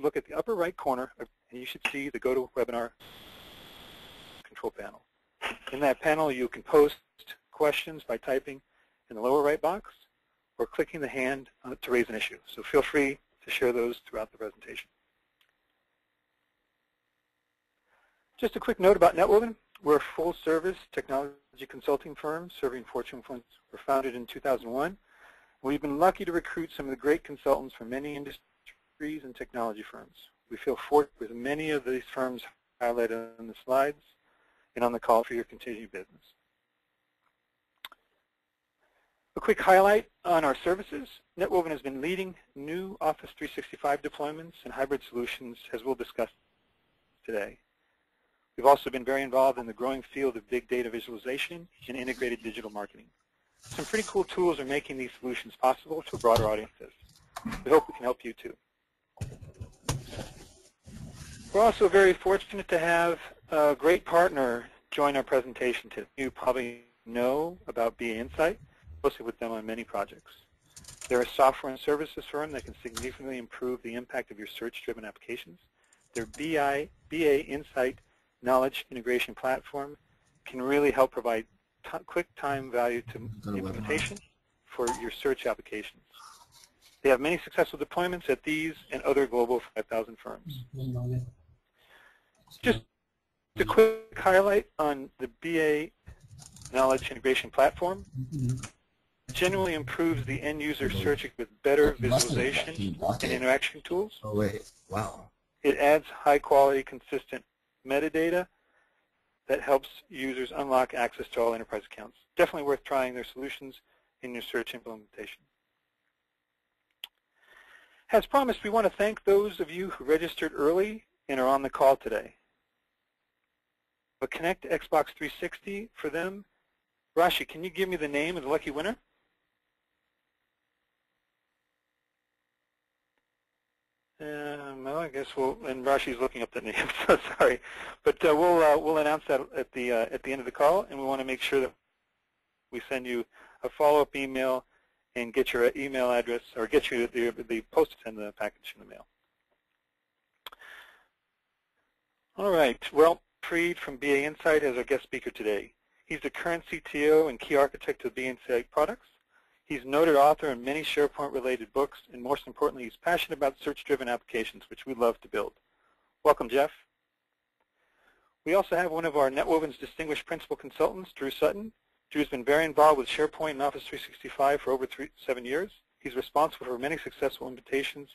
look at the upper right corner, and you should see the GoToWebinar control panel. In that panel, you can post questions by typing in the lower right box or clicking the hand to raise an issue. So feel free to share those throughout the presentation. Just a quick note about Netwoven. We're a full-service technology consulting firm serving Fortune 500. We're founded in 2001. We've been lucky to recruit some of the great consultants from many industries and technology firms. We feel fortunate with many of these firms highlighted on the slides and on the call for your continued business. A quick highlight on our services. Netwoven has been leading new Office 365 deployments and hybrid solutions, as we'll discuss today. We've also been very involved in the growing field of big data visualization and integrated digital marketing. Some pretty cool tools are making these solutions possible to broader audiences. We hope we can help you too. We're also very fortunate to have a great partner join our presentation today. You probably know about BA Insight, closely with them on many projects. They're a software and services firm that can significantly improve the impact of your search-driven applications. Their BA Insight knowledge integration platform can really help provide quick time value to implementation for your search applications. They have many successful deployments at these and other global 5,000 firms. Just a quick highlight on the BA knowledge integration platform. It genuinely improves the end user searching with better visualization and interaction tools. Oh wait, wow. It adds high quality, consistent metadata that helps users unlock access to all enterprise accounts. Definitely worth trying their solutions in your search implementation. As promised, we want to thank those of you who registered early and are on the call today. But Connect Xbox 360 for them. Rashi, can you give me the name of the lucky winner? Well, I guess and Rashi's looking up the name, so sorry. But we'll announce that at the end of the call, and we want to make sure that we send you a follow-up email and get your email address, or get you the postage and the package in the mail. All right. Well, Preed from BA Insight as our guest speaker today. He's the current CTO and key architect of BA Insight products. He's a noted author in many SharePoint-related books, and most importantly, he's passionate about search-driven applications, which we love to build. Welcome, Jeff. We also have one of our Netwoven's distinguished principal consultants, Drew Sutton. Drew's been very involved with SharePoint and Office 365 for over 7 years. He's responsible for many successful implementations,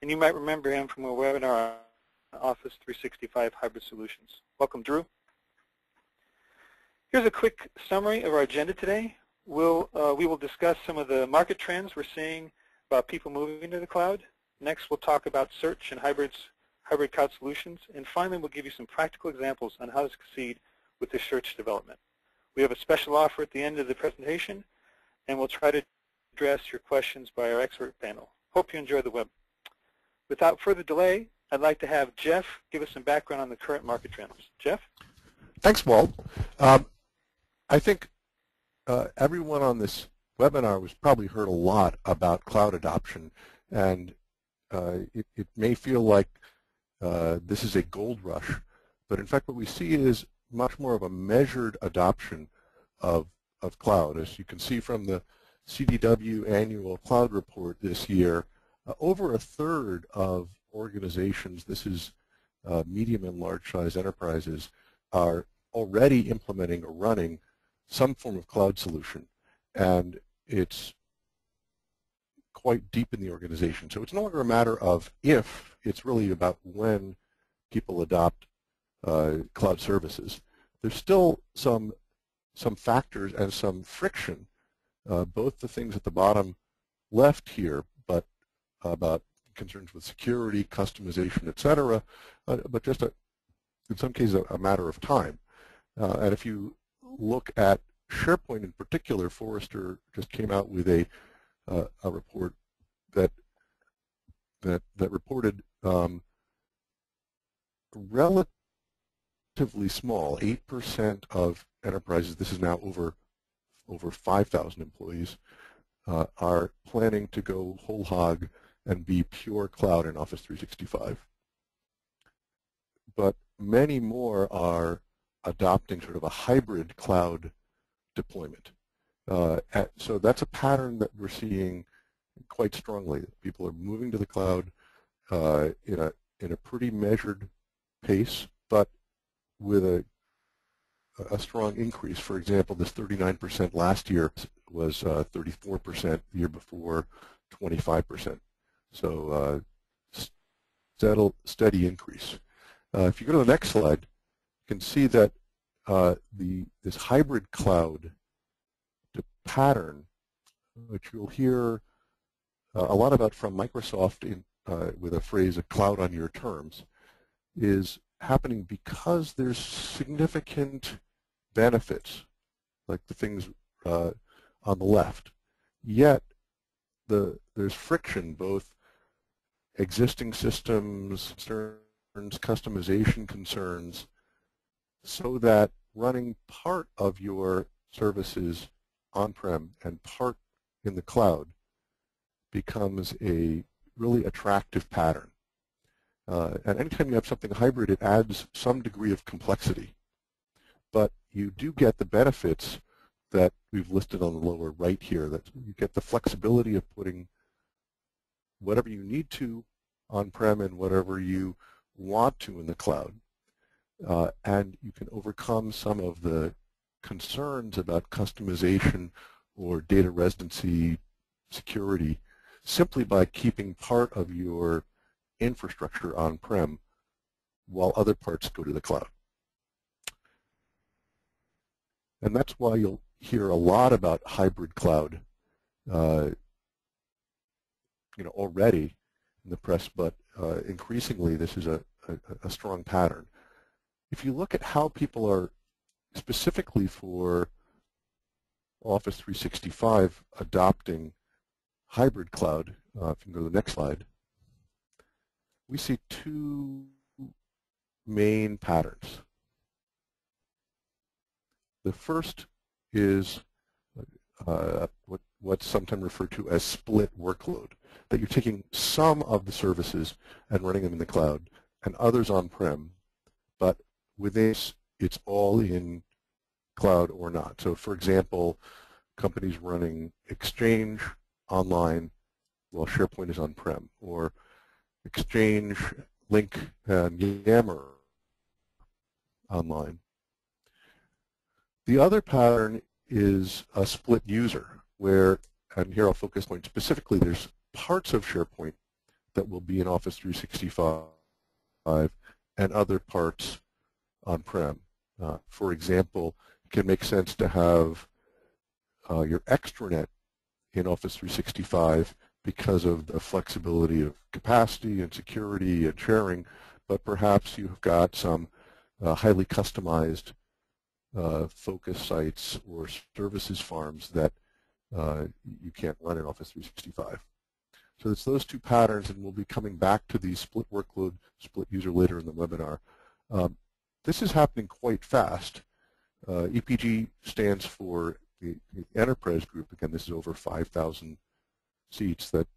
and you might remember him from a webinar on Office 365 hybrid solutions. Welcome, Drew. Here's a quick summary of our agenda today. We will discuss some of the market trends we're seeing about people moving to the cloud. Next, we'll talk about search and hybrid cloud solutions. And finally, we'll give you some practical examples on how to succeed with the search development. We have a special offer at the end of the presentation, and we'll try to address your questions by our expert panel. Hope you enjoy the web. Without further delay, I'd like to have Jeff give us some background on the current market trends. Jeff? Thanks, Walt. I think everyone on this webinar has probably heard a lot about cloud adoption, and it may feel like this is a gold rush, but in fact what we see is much more of a measured adoption of cloud. As you can see from the CDW annual cloud report this year, over a third of organizations, this is medium and large size enterprises, are already implementing or running some form of cloud solution, and it's quite deep in the organization. So it's no longer a matter of if, it's really about when people adopt cloud services. There's still some factors and some friction, both the things at the bottom left here, but about concerns with security, customization, etc., but just in some cases a matter of time. And if you look at SharePoint in particular, Forrester just came out with a report that reported relatively small, 8% of enterprises, this is now over 5,000 employees, are planning to go whole hog and be pure cloud in Office 365. But many more are adopting sort of a hybrid cloud deployment. So that's a pattern that we're seeing quite strongly. People are moving to the cloud in a pretty measured pace, but with a strong increase. For example, this 39% last year was 34% the year before, 25%. So steady increase. If you go to the next slide, you can see that this hybrid cloud pattern, which you'll hear a lot about from Microsoft with a phrase, a cloud on your terms, is happening because there's significant benefits, like the things on the left. Yet there's friction, both existing systems concerns, customization concerns, so that running part of your services on-prem and part in the cloud becomes a really attractive pattern. And anytime you have something hybrid, it adds some degree of complexity. But you do get the benefits that we've listed on the lower right here. That you get the flexibility of putting whatever you need to on-prem and whatever you want to in the cloud. And you can overcome some of the concerns about customization or data residency security simply by keeping part of your infrastructure on-prem while other parts go to the cloud. And that's why you'll hear a lot about hybrid cloud already in the press, but increasingly this is a strong pattern. If you look at how people are specifically for Office 365 adopting hybrid cloud, if you can go to the next slide, we see two main patterns. The first is what's sometimes referred to as split workload, that you're taking some of the services and running them in the cloud and others on-prem, but within it's all in cloud or not. So for example, companies running Exchange online while SharePoint is on-prem, or Exchange, Link, and Yammer online. The other pattern is a split user, where, and here I'll focus point specifically, there's parts of SharePoint that will be in Office 365 and other parts on-prem. For example, it can make sense to have your extranet in Office 365 because of the flexibility of capacity and security and sharing, but perhaps you've got some highly customized focus sites or services farms that you can't run in Office 365. So it's those two patterns, and we'll be coming back to the split workload, split user later in the webinar. This is happening quite fast. EPG stands for the enterprise group. Again, this is over 5,000 seats that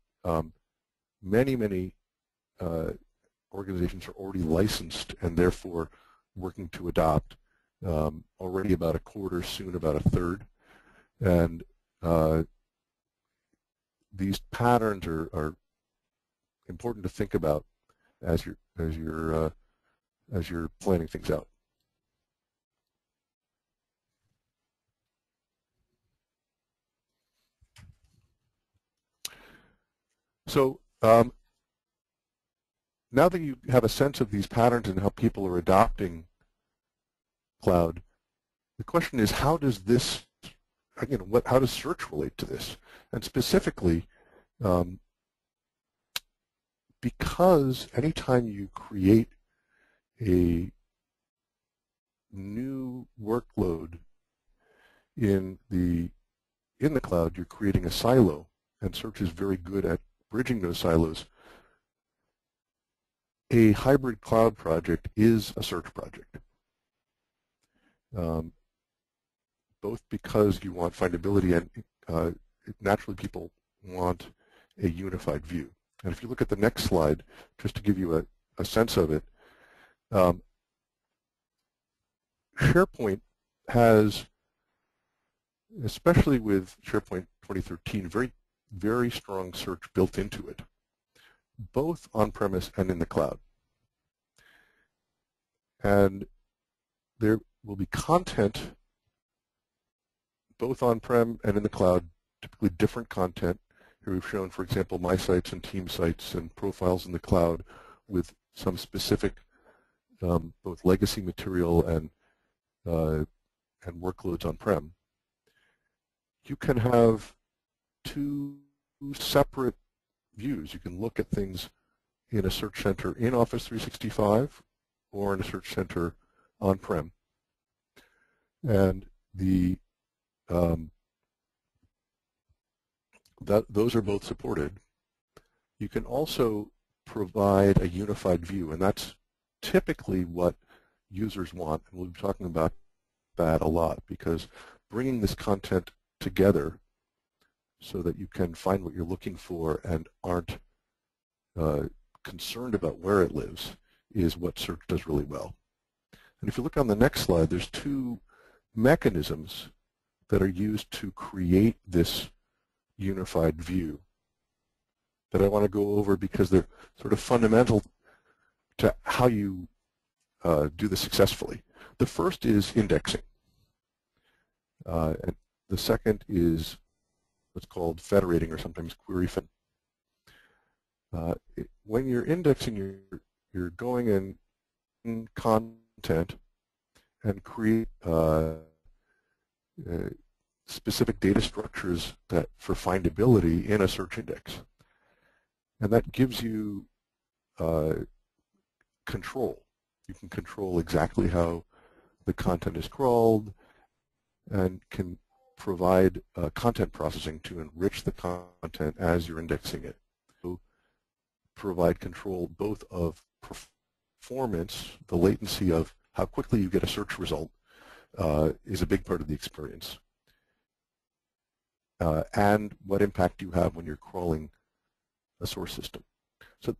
many organizations are already licensed and therefore working to adopt. Already about a quarter, soon about a third. And these patterns are important to think about as you're planning things out. So now that you have a sense of these patterns and how people are adopting cloud, the question is, how does this, how does search relate to this? And specifically, because anytime you create a new workload in the cloud, you're creating a silo, and search is very good at bridging those silos. A hybrid cloud project is a search project. Both because you want findability and naturally people want a unified view. And if you look at the next slide, just to give you a sense of it, SharePoint has, especially with SharePoint 2013, very strong search built into it, both on-premise and in the cloud. And there will be content both on-prem and in the cloud, typically different content. Here we've shown, for example, my sites and team sites and profiles in the cloud with some specific both legacy material and workloads on-prem. You can have two separate views. You can look at things in a search center in Office 365 or in a search center on-prem. And those are both supported. You can also provide a unified view, and that's typically what users want. And we'll be talking about that a lot, because bringing this content together so that you can find what you're looking for and aren't concerned about where it lives is what search does really well. And if you look on the next slide, there's two mechanisms that are used to create this unified view that I want to go over because they're sort of fundamental to how you do this successfully. The first is indexing. And the second is what's called federating, or sometimes query fed. When you're indexing, you're going in content and create specific data structures that for findability in a search index. And that gives you control. You can control exactly how the content is crawled and can provide content processing to enrich the content as you're indexing it. So provide control both of performance, the latency of how quickly you get a search result is a big part of the experience, and what impact you have when you're crawling a source system. So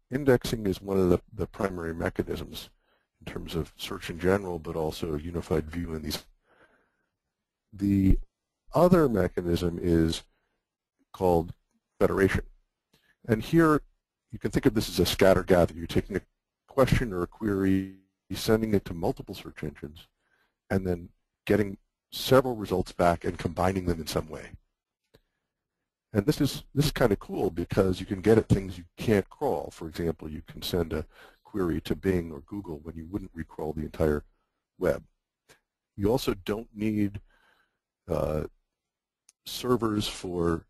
indexing is one of the primary mechanisms in terms of search in general, but also a unified view in these. The other mechanism is called federation. And here you can think of this as a scatter gather. You're taking a question or a query, sending it to multiple search engines, and then getting several results back and combining them in some way. And this is kind of cool because you can get at things you can't crawl. For example, you can send a query to Bing or Google when you wouldn't recrawl the entire web. You also don't need servers for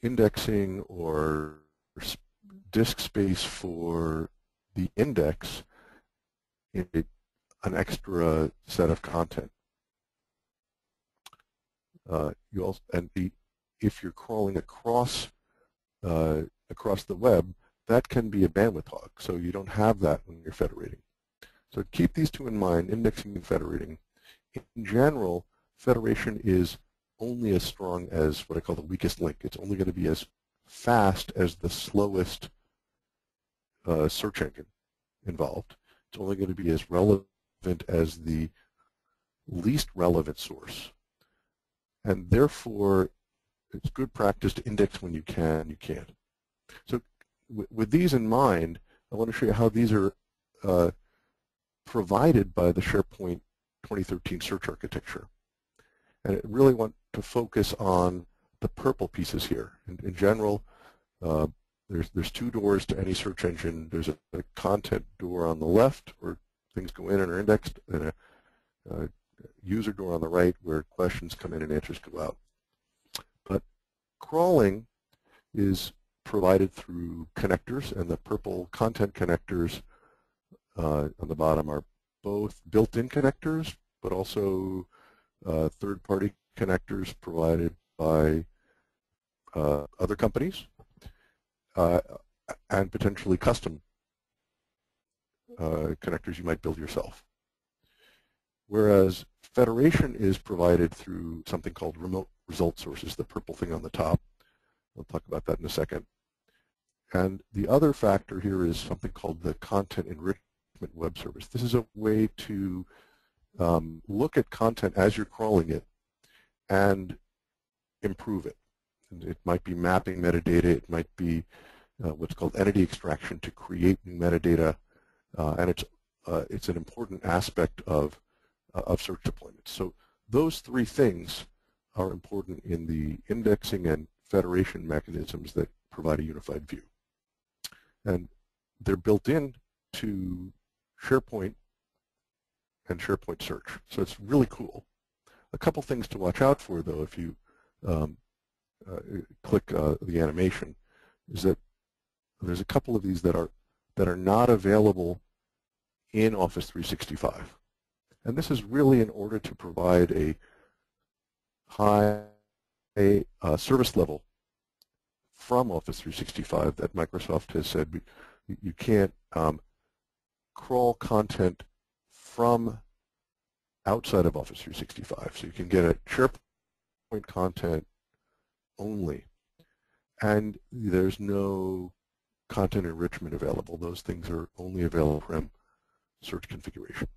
indexing or disk space for the index in an extra set of content. If you're crawling across the web, that can be a bandwidth hog. So you don't have that when you're federating. So keep these two in mind: indexing and federating. In general, federation is only as strong as what I call the weakest link. It's only going to be as fast as the slowest search engine involved. It's only going to be as relevant as the least relevant source. And therefore, it's good practice to index when you can, you can't. So with these in mind, I want to show you how these are provided by the SharePoint 2013 search architecture. And I really want to focus on the purple pieces here. In general, there's two doors to any search engine. There's a content door on the left where things go in and are indexed, and a user door on the right where questions come in and answers go out. But crawling is provided through connectors, and the purple content connectors on the bottom are both built-in connectors, but also third-party connectors provided by other companies, and potentially custom connectors you might build yourself. Whereas federation is provided through something called remote result sources, the purple thing on the top. I'll talk about that in a second. And the other factor here is something called the content enrichment web service. This is a way to look at content as you're crawling it and improve it. And it might be mapping metadata. It might be what's called entity extraction to create new metadata, and it's an important aspect of search deployment. So those three things are important in the indexing and federation mechanisms that provide a unified view. And they're built in to SharePoint and SharePoint Search. So it's really cool. A couple things to watch out for, though, if you click the animation, is that there's a couple of these that are not available in Office 365. And this is really in order to provide a high service level from Office 365 that Microsoft has said you can't crawl content from outside of Office 365. So you can get a SharePoint content only, and there's no content enrichment available. Those things are only available from search configuration.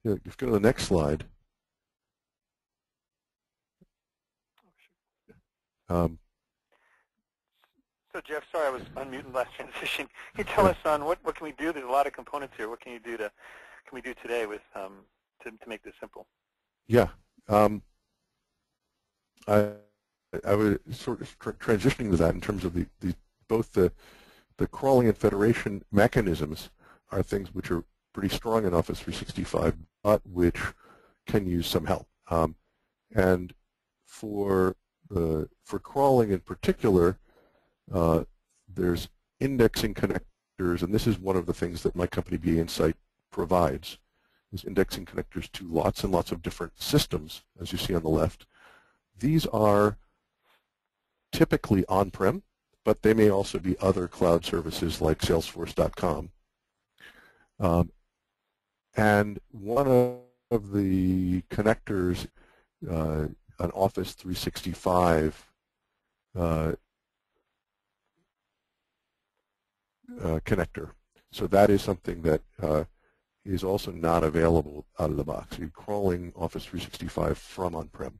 If you go to the next slide. So Jeff, sorry, I was unmuted last transition. Can you tell us on what can we do? There's a lot of components here. What can we do today with to make this simple? Yeah, I was sort of transitioning to that in terms of both the crawling and federation mechanisms are things which are pretty strong in Office 365, but which can use some help. And for crawling in particular, there's indexing connectors, and this is one of the things that my company BA Insight provides, is indexing connectors to lots and lots of different systems, as you see on the left. These are typically on-prem, but they may also be other cloud services like Salesforce.com. And one of the connectors, an Office 365 connector. So that is something that is also not available out of the box. You're crawling Office 365 from on-prem.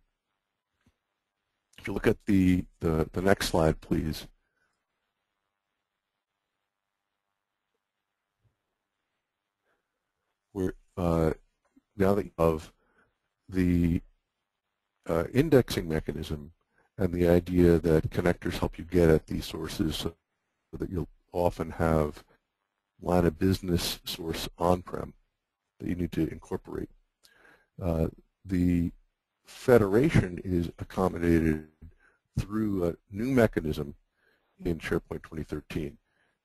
If you look at the next slide, please. We're now that of the indexing mechanism and the idea that connectors help you get at these sources so that you'll often have line of business source on-prem that you need to incorporate. The federation is accommodated through a new mechanism in SharePoint 2013.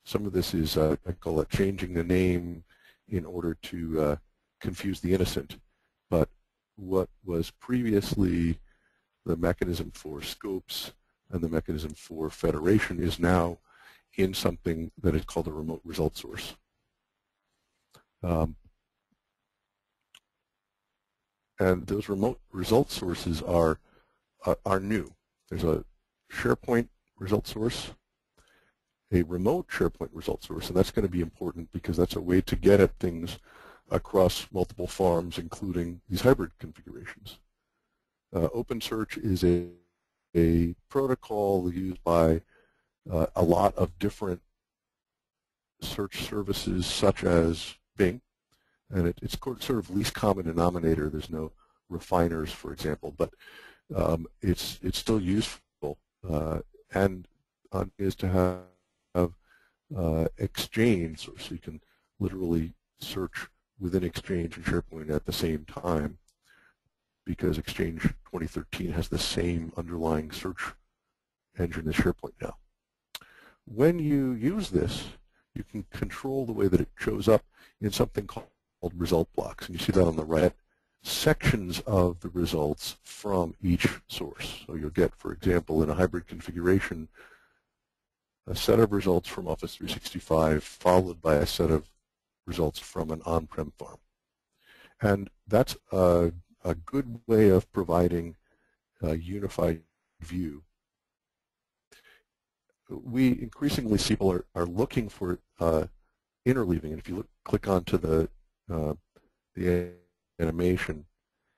Some of this is, I call it changing the name in order to confuse the innocent. But what was previously the mechanism for scopes and the mechanism for federation is now in something that is called a remote result source. And those remote result sources are new. There's a SharePoint result source, a remote SharePoint result source, and that's going to be important because that's a way to get at things across multiple farms, including these hybrid configurations. OpenSearch is a protocol used by a lot of different search services, such as Bing, and it's sort of least common denominator. There's no refiners, for example, but it's still useful, and is to have Exchange, so you can literally search within Exchange and SharePoint at the same time, because Exchange 2013 has the same underlying search engine as SharePoint now. When you use this, you can control the way that it shows up in something called result blocks, and you see that on the right. Sections of the results from each source. So you'll get, for example, in a hybrid configuration, a set of results from Office 365 followed by a set of results from an on-prem farm. And that's a good way of providing a unified view we increasingly see people are looking for interleaving, and if you click onto the animation,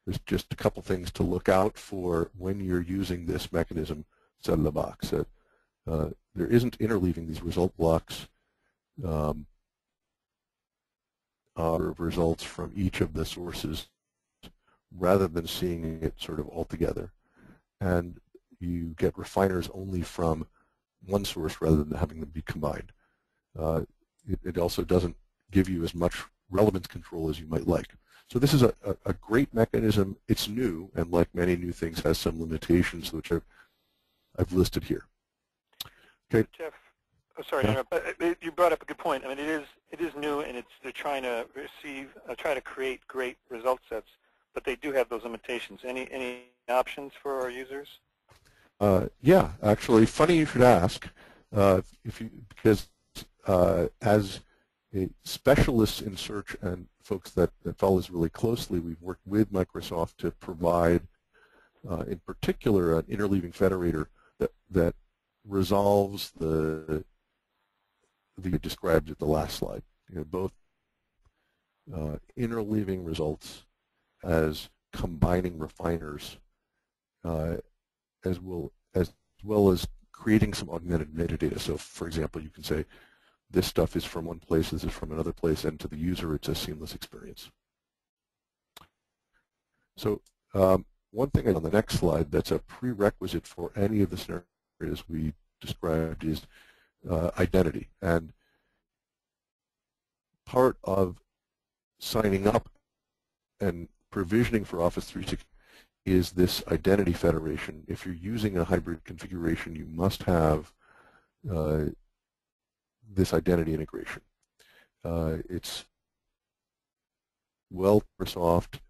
there's just a couple things to look out for when you're using this mechanism set in the box. There isn't interleaving. These result blocks are results from each of the sources rather than seeing it sort of all together. And you get refiners only from one source rather than having them be combined. It also doesn't give you as much relevance control as you might like. So this is a great mechanism. It's new, and like many new things, has some limitations, which I've listed here. Okay. Jeff, sorry to interrupt, but you brought up a good point. I mean, it is new, and they're trying to try to create great result sets, but they do have those limitations. Any options for our users? Yeah, actually, funny you should ask. Because as a specialists in search and folks that follow this really closely, we've worked with Microsoft to provide, in particular, an interleaving federator that resolves the you described at the last slide. Both interleaving results as combining refiners, as well as creating some augmented metadata. So, for example, you can say, this stuff is from one place, this is from another place, and to the user, it's a seamless experience. So one thing on the next slide that's a prerequisite for any of the scenarios we described is identity. And part of signing up and provisioning for Office 365 is this identity federation. If you're using a hybrid configuration, you must have this identity integration. It's well Microsoft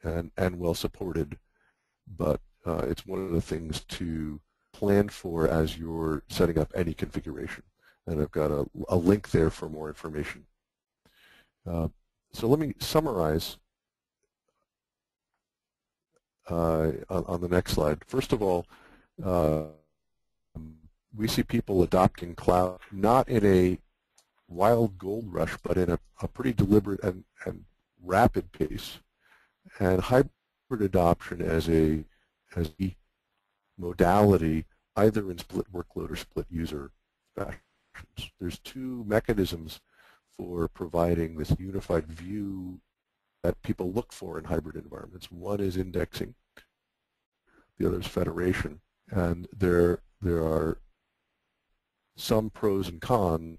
and well supported, but it's one of the things to plan for as you're setting up any configuration. And I've got a link there for more information. So let me summarize on the next slide. First of all, we see people adopting cloud not in a wild gold rush, but in a pretty deliberate and rapid pace, and hybrid adoption as a modality, either in split workload or split user fashions. There's two mechanisms for providing this unified view that people look for in hybrid environments. One is indexing, the other is federation, and there are some pros and cons.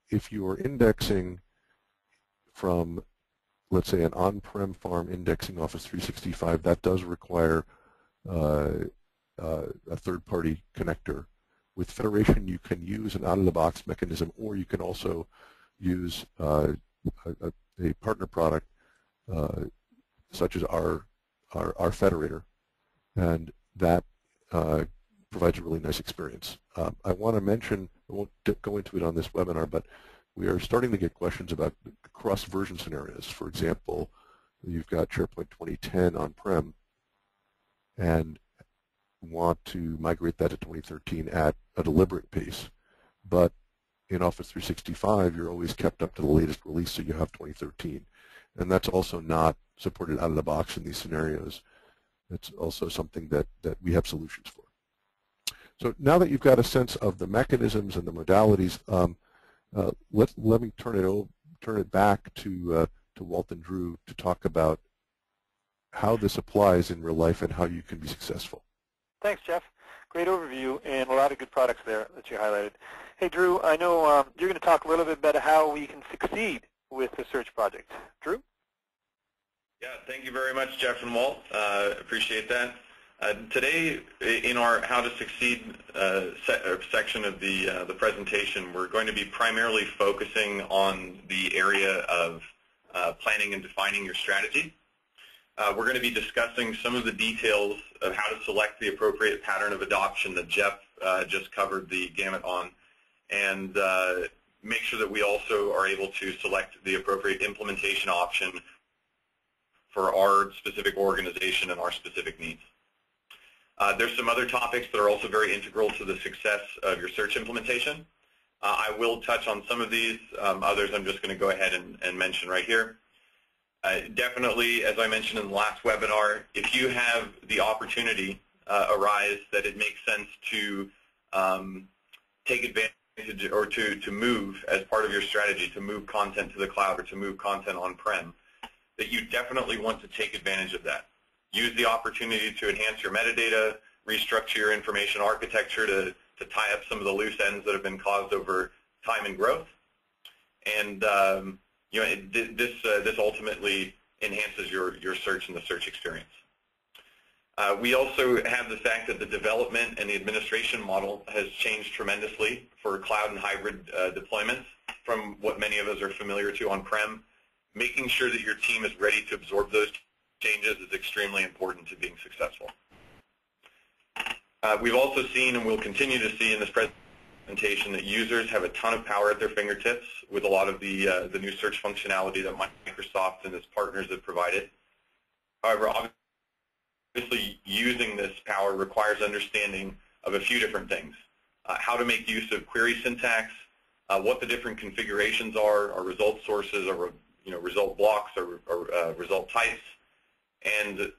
If you are indexing from, let's say, an on-prem farm indexing Office 365, that does require a third-party connector. With federation, you can use an out-of-the-box mechanism, or you can also use a partner product such as our federator, and that provides a really nice experience. I want to mention, I won't go into it on this webinar, but we are starting to get questions about cross-version scenarios. For example, you've got SharePoint 2010 on-prem and want to migrate that to 2013 at a deliberate pace. But in Office 365, you're always kept up to the latest release, so you have 2013. And that's also not supported out of the box in these scenarios. It's also something that we have solutions for. So now that you've got a sense of the mechanisms and the modalities, let me turn it back to Walt and Drew to talk about how this applies in real life and how you can be successful. Thanks, Jeff. Great overview and a lot of good products there that you highlighted. Hey, Drew, I know you're going to talk a little bit about how we can succeed with the search project. Drew? Yeah, thank you very much, Jeff and Walt. Appreciate that. Today, in our How to Succeed section of the presentation, we're going to be primarily focusing on the area of planning and defining your strategy. We're going to be discussing some of the details of how to select the appropriate pattern of adoption that Jeff just covered the gamut on, and make sure that we also are able to select the appropriate implementation option for our specific organization and our specific needs. There's some other topics that are also very integral to the success of your search implementation. I will touch on some of these. Others I'm just going to go ahead and mention right here. Definitely, as I mentioned in the last webinar, if you have the opportunity arise that it makes sense to take advantage or to move as part of your strategy, to move content to the cloud or to move content on-prem, that you definitely want to take advantage of that. Use the opportunity to enhance your metadata, restructure your information architecture to tie up some of the loose ends that have been caused over time and growth. And this ultimately enhances your search and the search experience. We also have the fact that the development and the administration model has changed tremendously for cloud and hybrid deployments from what many of us are familiar to on-prem. Making sure that your team is ready to absorb those changes is extremely important to being successful. We've also seen and will continue to see in this presentation that users have a ton of power at their fingertips with a lot of the new search functionality that Microsoft and its partners have provided. However, obviously using this power requires understanding of a few different things. How to make use of query syntax, what the different configurations are, or result sources, or result blocks, or result types, and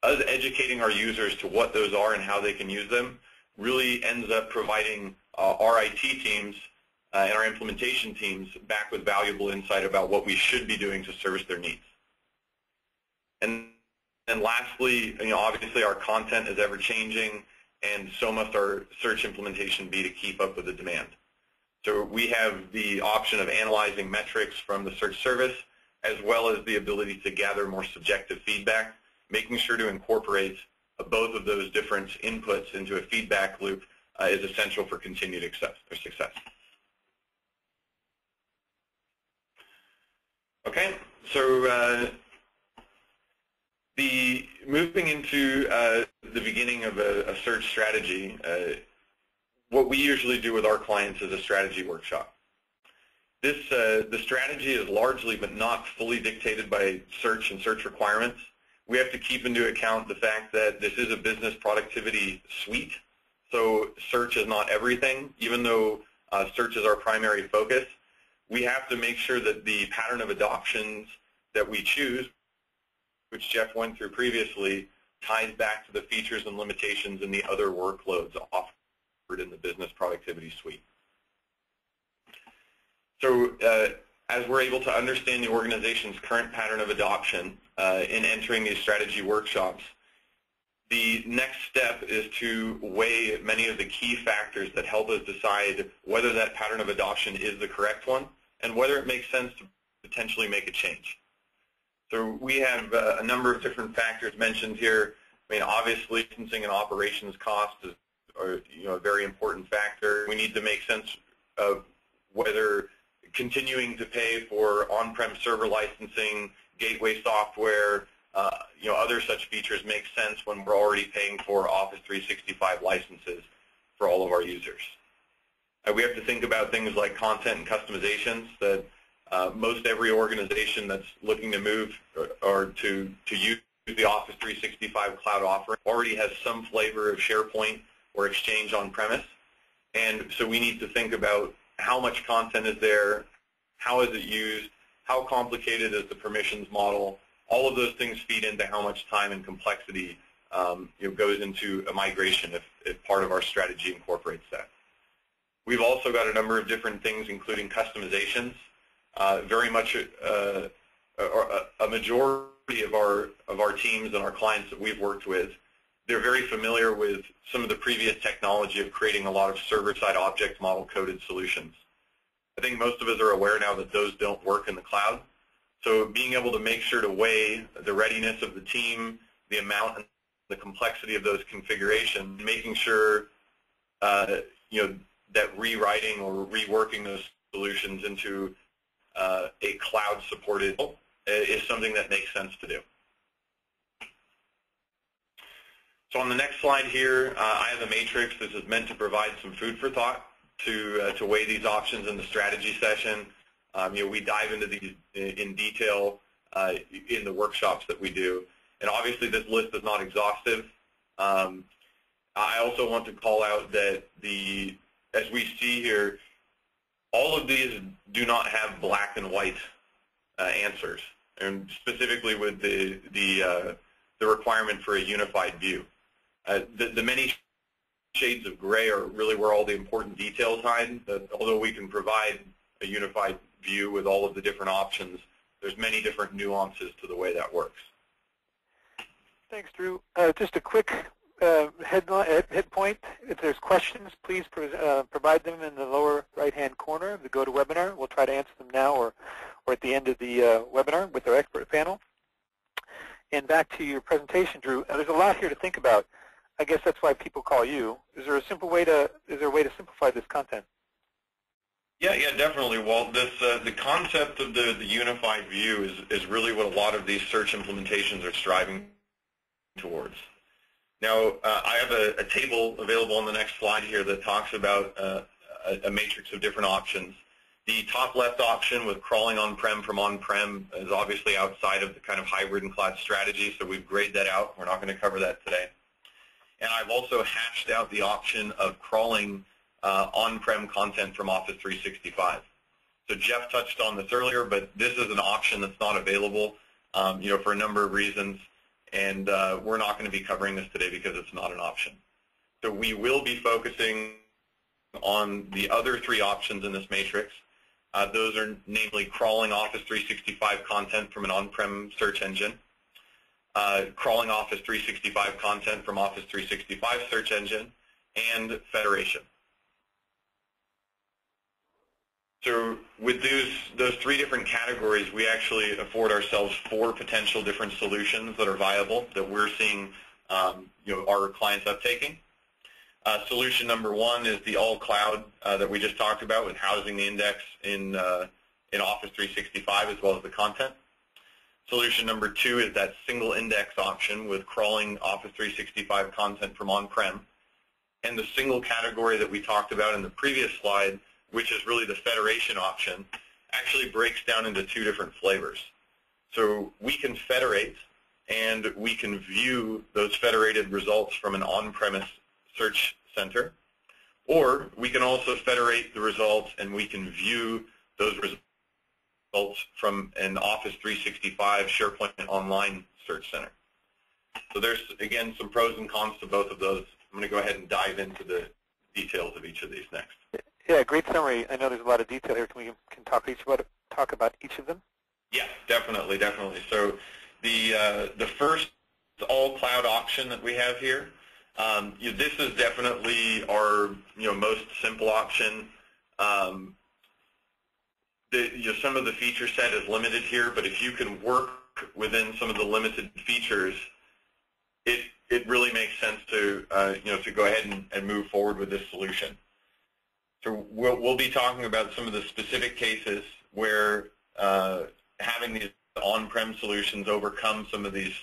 us educating our users to what those are and how they can use them really ends up providing our IT teams and our implementation teams back with valuable insight about what we should be doing to service their needs. And lastly, obviously our content is ever changing, and so must our search implementation be to keep up with the demand. So we have the option of analyzing metrics from the search service, as well as the ability to gather more subjective feedback. Making sure to incorporate both of those different inputs into a feedback loop is essential for continued success. Okay, so moving into the beginning of a search strategy, what we usually do with our clients is a strategy workshop. The strategy is largely but not fully dictated by search and search requirements. We have to keep into account the fact that this is a business productivity suite, so search is not everything. Even though search is our primary focus, we have to make sure that the pattern of adoptions that we choose, which Jeff went through previously, ties back to the features and limitations in the other workloads offered in the business productivity suite. So as we're able to understand the organization's current pattern of adoption in entering these strategy workshops, the next step is to weigh many of the key factors that help us decide whether that pattern of adoption is the correct one and whether it makes sense to potentially make a change. So we have a number of different factors mentioned here. I mean, obviously, licensing and operations cost is a very important factor. We need to make sense of whether continuing to pay for on-prem server licensing, gateway software, other such features make sense when we're already paying for Office 365 licenses for all of our users. We have to think about things like content and customizations that most every organization that's looking to move or to use the Office 365 cloud offering already has some flavor of SharePoint or Exchange on-premise. And so we need to think about how much content is there, how is it used, how complicated is the permissions model. All of those things feed into how much time and complexity goes into a migration if part of our strategy incorporates that. We've also got a number of different things, including customizations. Very much a majority of our teams and our clients that we've worked with, they're very familiar with some of the previous technology of creating a lot of server-side object model coded solutions. I think most of us are aware now that those don't work in the cloud. So being able to make sure to weigh the readiness of the team, the amount and the complexity of those configurations, making sure that rewriting or reworking those solutions into a cloud-supported is something that makes sense to do. So on the next slide here, I have a matrix. This is meant to provide some food for thought to weigh these options in the strategy session. We dive into these in detail in the workshops that we do. And obviously this list is not exhaustive. I also want to call out that as we see here, all of these do not have black and white answers, and specifically with the requirement for a unified view. The many shades of gray are really where all the important details hide. Although we can provide a unified view with all of the different options, there's many different nuances to the way that works. Thanks, Drew. Just a quick hit point. If there's questions, please provide them in the lower right-hand corner of the GoToWebinar. We'll try to answer them now or at the end of the webinar with our expert panel. And back to your presentation, Drew. There's a lot here to think about. I guess that's why people call you. Is there a way to simplify this content? Yeah, definitely, Walt. The concept of the unified view is really what a lot of these search implementations are striving towards. Now, I have a table available on the next slide here that talks about a matrix of different options. The top left option with crawling on-prem from on-prem is obviously outside of the kind of hybrid and cloud strategy, so we've grayed that out. We're not going to cover that today. And I've also hashed out the option of crawling on-prem content from Office 365. So Jeff touched on this earlier, but this is an option that's not available, for a number of reasons. And we're not going to be covering this today because it's not an option. So we will be focusing on the other three options in this matrix. Those are namely crawling Office 365 content from an on-prem search engine, crawling Office 365 content from Office 365 search engine, and federation. So with those three different categories, we actually afford ourselves 4 potential different solutions that are viable that we're seeing our clients uptaking. Solution number 1 is the all-cloud that we just talked about with housing the index in Office 365 as well as the content. Solution number 2 is that single index option with crawling Office 365 content from on-prem. And the single category that we talked about in the previous slide, which is really the federation option, actually breaks down into 2 different flavors. So we can federate, and we can view those federated results from an on-premise search center, or we can also federate the results and we can view those results from an Office 365 SharePoint Online search center. So there's, again, some pros and cons to both of those. I'm going to go ahead and dive into the details of each of these next. Yeah, great summary. I know there's a lot of detail here. Can we talk about each of them? Yeah, definitely. So the first all-cloud option that we have here, this is definitely our most simple option. Some of the feature set is limited here, but if you can work within some of the limited features, it really makes sense to to go ahead and move forward with this solution. So we'll be talking about some of the specific cases where having these on-prem solutions overcome some of these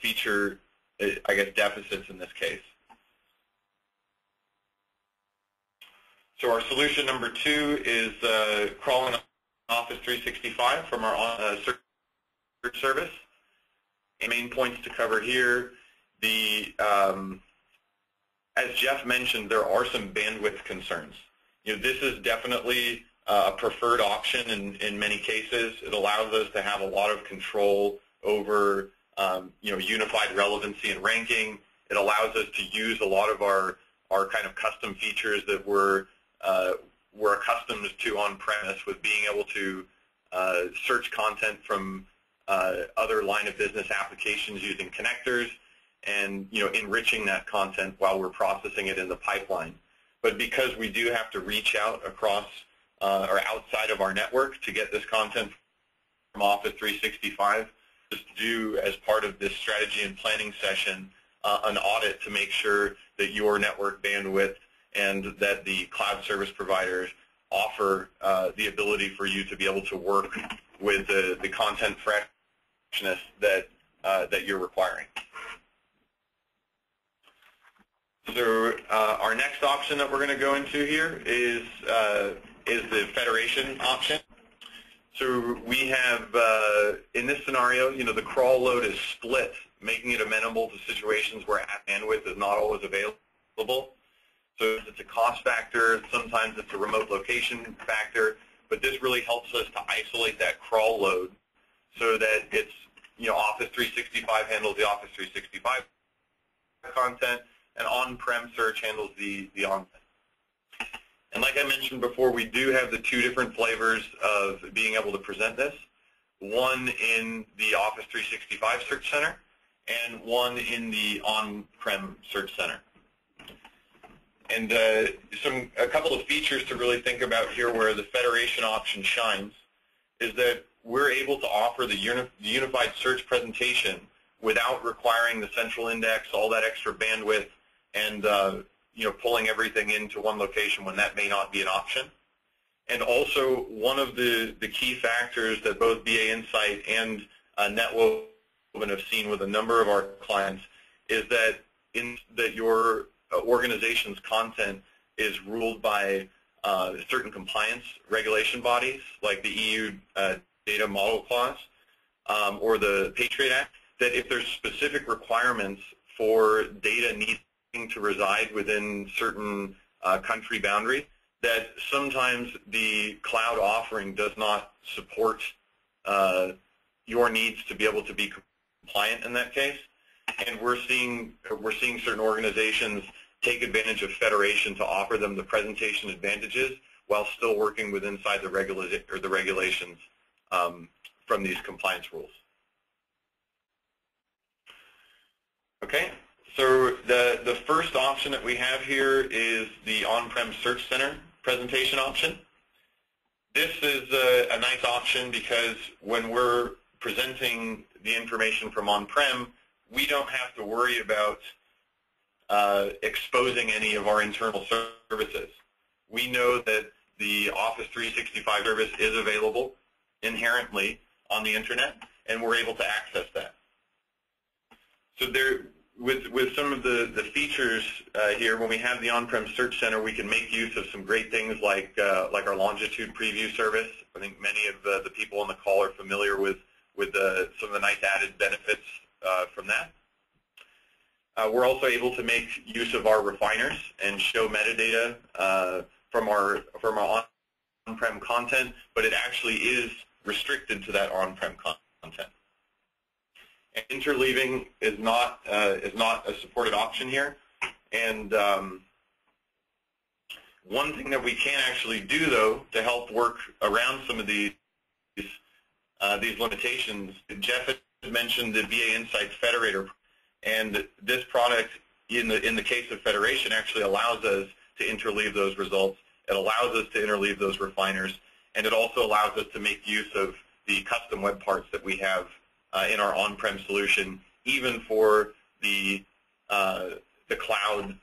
feature, I guess, deficits in this case. So our solution number 2 is crawling Office 365 from our search service. The main points to cover here, as Jeff mentioned, there are some bandwidth concerns. This is definitely a preferred option in many cases. It allows us to have a lot of control over unified relevancy and ranking. It allows us to use a lot of our kind of custom features that we're accustomed to on-premise, with being able to search content from other line of business applications using connectors, and enriching that content while we're processing it in the pipeline. But because we do have to reach out across or outside of our network to get this content from Office 365, just do, as part of this strategy and planning session, an audit to make sure that your network bandwidth and that the cloud service providers offer the ability for you to be able to work with the content freshness that you're requiring. So our next option that we're going to go into here is the federation option. So we have, in this scenario, the crawl load is split making it amenable to situations where app bandwidth is not always available. So it's a cost factor, sometimes it's a remote location factor, but this really helps us to isolate that crawl load so that it's, Office 365 handles the Office 365 content, and on-prem search handles the on-prem. And like I mentioned before, we do have the two different flavors of being able to present this, one in the Office 365 Search Center and one in the on-prem Search Center. And a couple of features to really think about here where the federation option shines is that we're able to offer the unified search presentation without requiring the central index, all that extra bandwidth, and pulling everything into one location when that may not be an option. And also, one of the key factors that both BA Insight and Netwoven have seen with a number of our clients is that your organization's content is ruled by certain compliance regulation bodies, like the EU Data Model Clause or the Patriot Act, that if there's specific requirements for data needing to reside within certain country boundary, that sometimes the cloud offering does not support your needs to be able to be compliant in that case. And we're seeing certain organizations take advantage of federation to offer them the presentation advantages while still working with inside the regulations from these compliance rules. Okay, so the first option that we have here is the on-prem Search Center presentation option. This is a nice option because when we're presenting the information from on-prem, we don't have to worry about exposing any of our internal services. We know that the Office 365 service is available inherently on the internet, and we're able to access that. So there, with some of the features here, when we have the on-prem Search Center, we can make use of some great things like our longitude preview service. I think many of the people on the call are familiar with some of the nice added benefits from that. We're also able to make use of our refiners and show metadata from our on-prem content, but it actually is restricted to that on-prem content. And interleaving is not a supported option here. And one thing that we can actually do, though, to help work around some of these limitations, Jeff has mentioned the BA Insight Federator, and this product, in the case of federation, actually allows us to interleave those results. It allows us to interleave those refiners, and it also allows us to make use of the custom web parts that we have in our on-prem solution, even for the cloud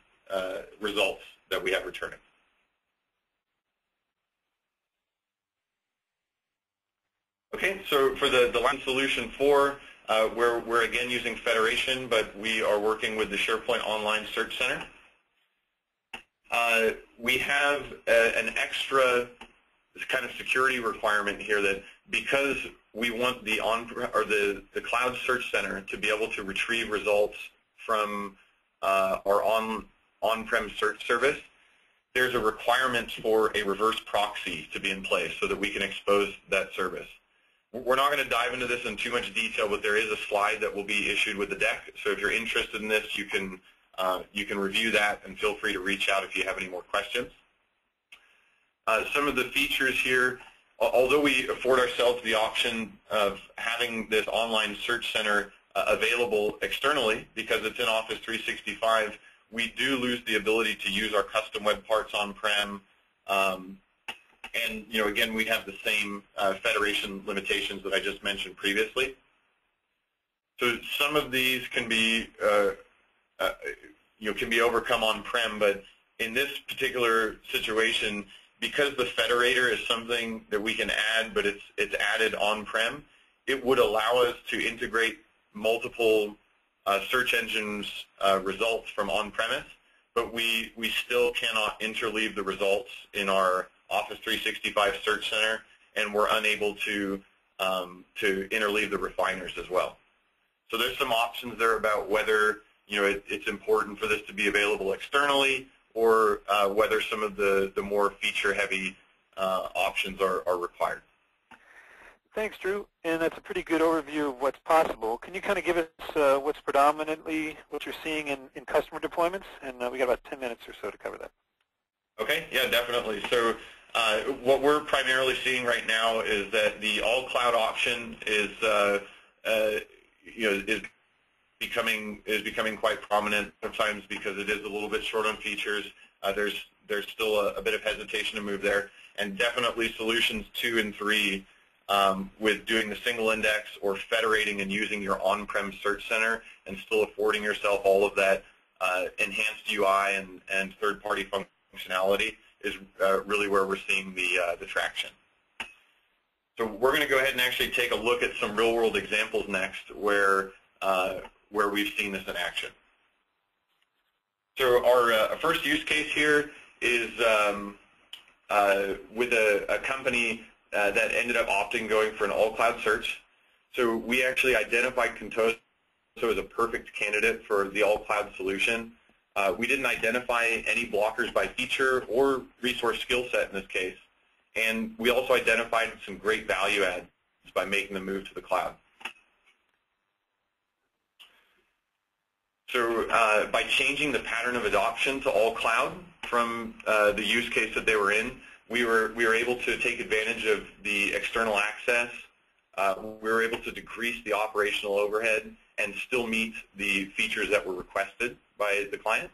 results that we have returning. Okay, so for the line solution 4, we're again using federation, but we are working with the SharePoint Online Search Center. We have an extra kind of security requirement here that because we want the Cloud Search Center to be able to retrieve results from our on-prem search service, there's a requirement for a reverse proxy to be in place so that we can expose that service. We're not going to dive into this in too much detail, but there is a slide that will be issued with the deck. So if you're interested in this, you can review that and feel free to reach out if you have any more questions. Some of the features here, although we afford ourselves the option of having this online search center available externally because it's in Office 365, we do lose the ability to use our custom web parts on-prem. And again, we have the same federation limitations that I just mentioned previously. So some of these can be overcome on-prem, but in this particular situation, because the federator is something that we can add, but it's added on-prem, it would allow us to integrate multiple search engines results from on-premise, but we still cannot interleave the results in our Office 365 Search Center, and we're unable to interleave the refiners as well. So there's some options there about whether it's important for this to be available externally, or whether some of the more feature-heavy options are required. Thanks, Drew. And that's a pretty good overview of what's possible. Can you kind of give us what's predominantly what you're seeing in customer deployments? And we got about 10 minutes or so to cover that. Okay, yeah, definitely. So what we're primarily seeing right now is that the all-cloud option is becoming quite prominent sometimes because it is a little bit short on features. There's still a bit of hesitation to move there, and definitely solutions 2 and 3 with doing the single index or federating and using your on-prem search center and still affording yourself all of that enhanced UI and third-party functionality is really where we're seeing the traction. So we're going to go ahead and actually take a look at some real-world examples next where we've seen this in action. So our first use case here is with a company that ended up going for an all-cloud search. So we actually identified Contoso as a perfect candidate for the all-cloud solution. We didn't identify any blockers by feature or resource skill set in this case. And we also identified some great value adds by making the move to the cloud. So by changing the pattern of adoption to all cloud from the use case that they were in, we were able to take advantage of the external access. We were able to decrease the operational overhead and still meet the features that were requested by the client.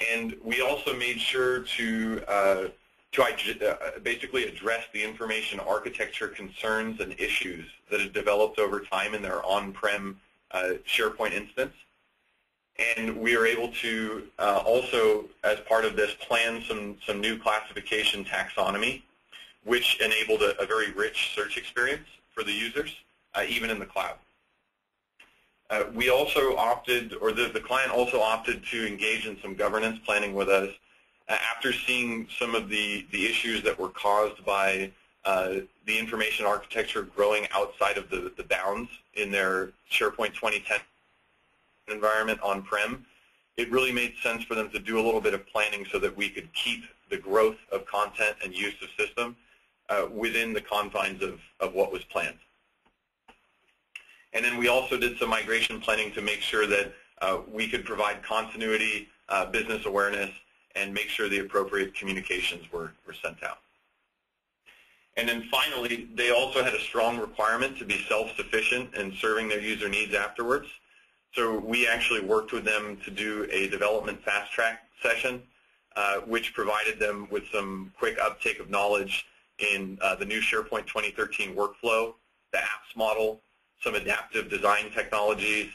And we also made sure to basically address the information architecture concerns and issues that have developed over time in their on-prem SharePoint instance. And we are able to also, as part of this, plan some new classification taxonomy, which enabled a very rich search experience for the users, even in the cloud. We also opted, or the client also opted to engage in some governance planning with us after seeing some of the issues that were caused by the information architecture growing outside of the bounds in their SharePoint 2010 environment on-prem. It really made sense for them to do a little bit of planning so that we could keep the growth of content and use of system within the confines of what was planned. And then we also did some migration planning to make sure that we could provide continuity, business awareness, and make sure the appropriate communications were sent out. And then finally, they also had a strong requirement to be self-sufficient in serving their user needs afterwards. So we actually worked with them to do a development fast-track session, which provided them with some quick uptake of knowledge in the new SharePoint 2013 workflow, the apps model, some adaptive design technologies,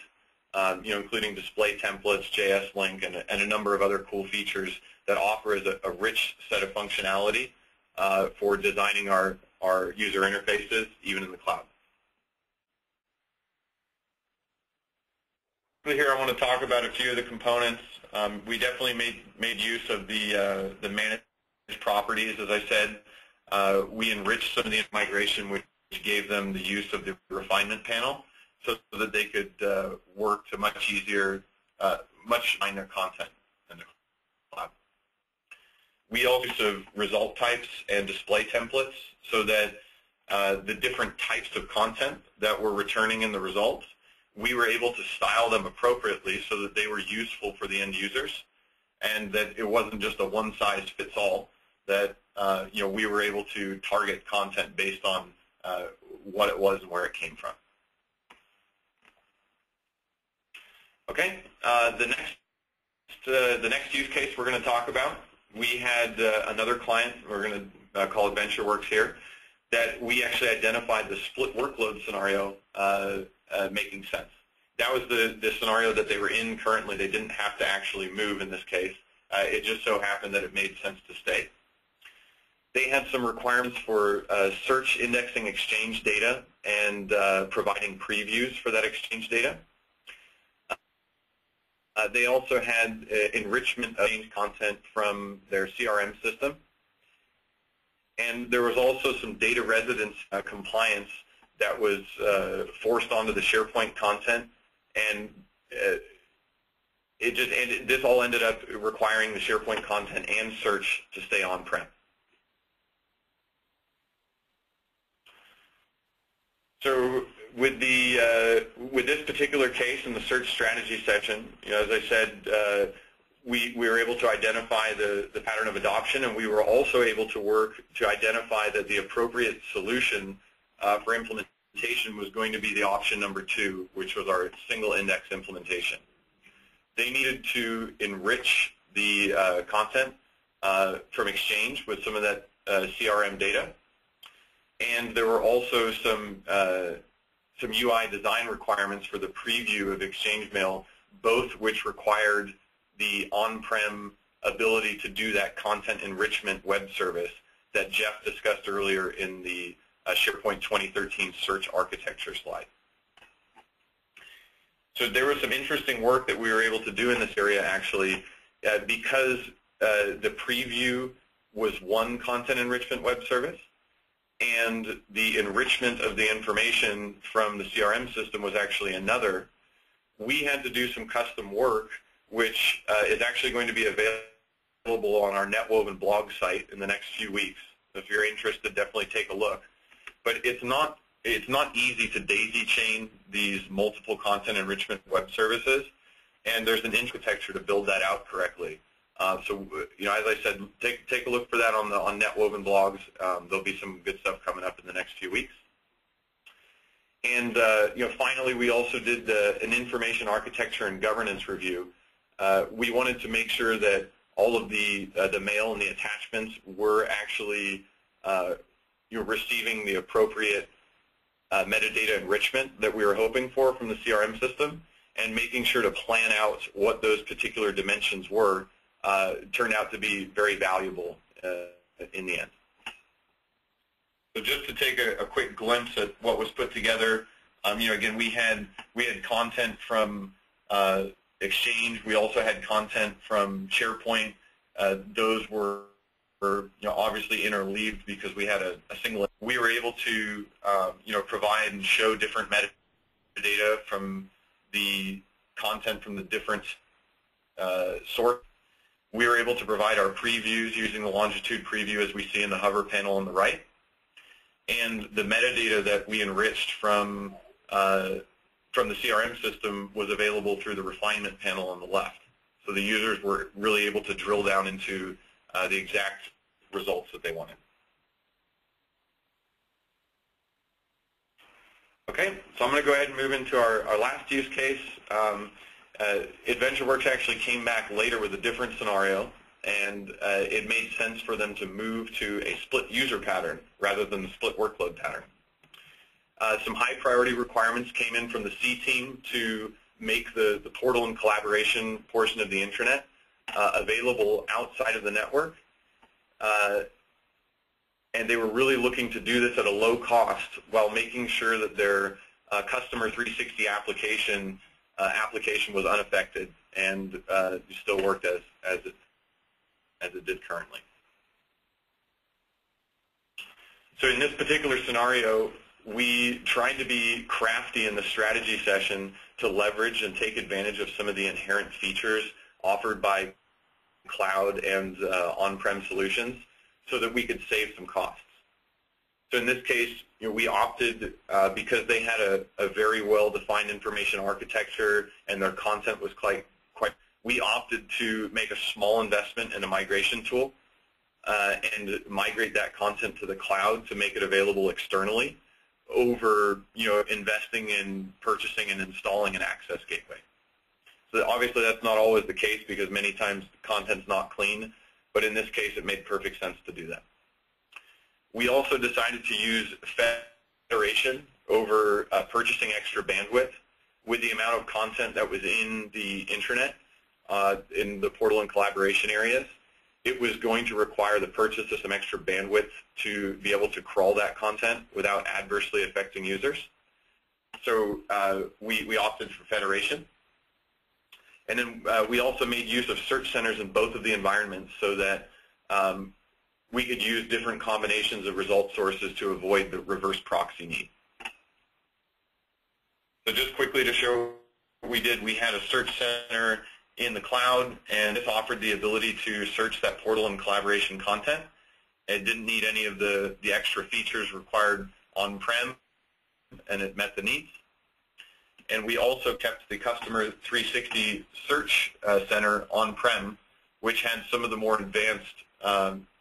including display templates, JS Link, and a number of other cool features that offer as a rich set of functionality for designing our user interfaces, even in the cloud. Here I want to talk about a few of the components. We definitely made use of the managed properties, as I said. We enriched some of the migration, which gave them the use of the refinement panel so that they could work to much easier, much finer content in the cloud. We also use result types and display templates so that the different types of content that we're returning in the results, we were able to style them appropriately so that they were useful for the end users, and that it wasn't just a one-size-fits-all, that we were able to target content based on what it was and where it came from. Okay, the next use case we're going to talk about, we had another client, we're going to call it VentureWorks here, that we actually identified the split workload scenario making sense. That was the scenario that they were in currently. They didn't have to actually move in this case. It just so happened that it made sense to stay. They had some requirements for search indexing exchange data and providing previews for that exchange data. They also had enrichment of content from their CRM system. And there was also some data residence compliance that was forced onto the SharePoint content, and this all ended up requiring the SharePoint content and search to stay on-prem. So with this particular case in the search strategy section, as I said, we were able to identify the pattern of adoption, and we were also able to work to identify that the appropriate solution for implementation was going to be the option number 2, which was our single index implementation. They needed to enrich the content from Exchange with some of that CRM data. And there were also some UI design requirements for the preview of Exchange Mail, both which required the on-prem ability to do that content enrichment web service that Jeff discussed earlier in the SharePoint 2013 search architecture slide. So there was some interesting work that we were able to do in this area, actually, because the preview was one content enrichment web service, and the enrichment of the information from the CRM system was actually another. We had to do some custom work, which is actually going to be available on our Netwoven blog site in the next few weeks. So if you're interested, definitely take a look. But it's not easy to daisy chain these multiple content enrichment web services, and there's an architecture to build that out correctly. So, as I said, take a look for that on Netwoven blogs. There'll be some good stuff coming up in the next few weeks. And finally, we also did an information architecture and governance review. We wanted to make sure that all of the mail and the attachments were actually receiving the appropriate metadata enrichment that we were hoping for from the CRM system, and making sure to plan out what those particular dimensions were. Turned out to be very valuable in the end. So just to take a quick glimpse at what was put together, again, we had content from Exchange. We also had content from SharePoint. Those were obviously interleaved because we had a single. We were able to provide and show different metadata from the content from the different sources. We were able to provide our previews using the longitude preview as we see in the hover panel on the right. And the metadata that we enriched from the CRM system was available through the refinement panel on the left. So the users were really able to drill down into the exact results that they wanted. Okay, so I'm going to go ahead and move into our last use case. AdventureWorks actually came back later with a different scenario, and it made sense for them to move to a split user pattern rather than the split workload pattern. Some high priority requirements came in from the C team to make the portal and collaboration portion of the intranet available outside of the network. And they were really looking to do this at a low cost while making sure that their customer 360 application was unaffected and still worked as it did currently. So in this particular scenario, we tried to be crafty in the strategy session to leverage and take advantage of some of the inherent features offered by cloud and on-prem solutions so that we could save some costs. So in this case, we opted, because they had a very well-defined information architecture and their content was quite, we opted to make a small investment in a migration tool and migrate that content to the cloud to make it available externally over, investing in purchasing and installing an access gateway. So obviously that's not always the case because many times the content's not clean, but in this case it made perfect sense to do that. We also decided to use federation over purchasing extra bandwidth. With the amount of content that was in the intranet, in the portal and collaboration areas, it was going to require the purchase of some extra bandwidth to be able to crawl that content without adversely affecting users. So we opted for federation. And then we also made use of search centers in both of the environments so that we could use different combinations of result sources to avoid the reverse proxy need. So just quickly to show what we did, we had a search center in the cloud, and this offered the ability to search that portal and collaboration content. It didn't need any of the extra features required on-prem, and it met the needs. And we also kept the Customer 360 Search Center on-prem, which had some of the more advanced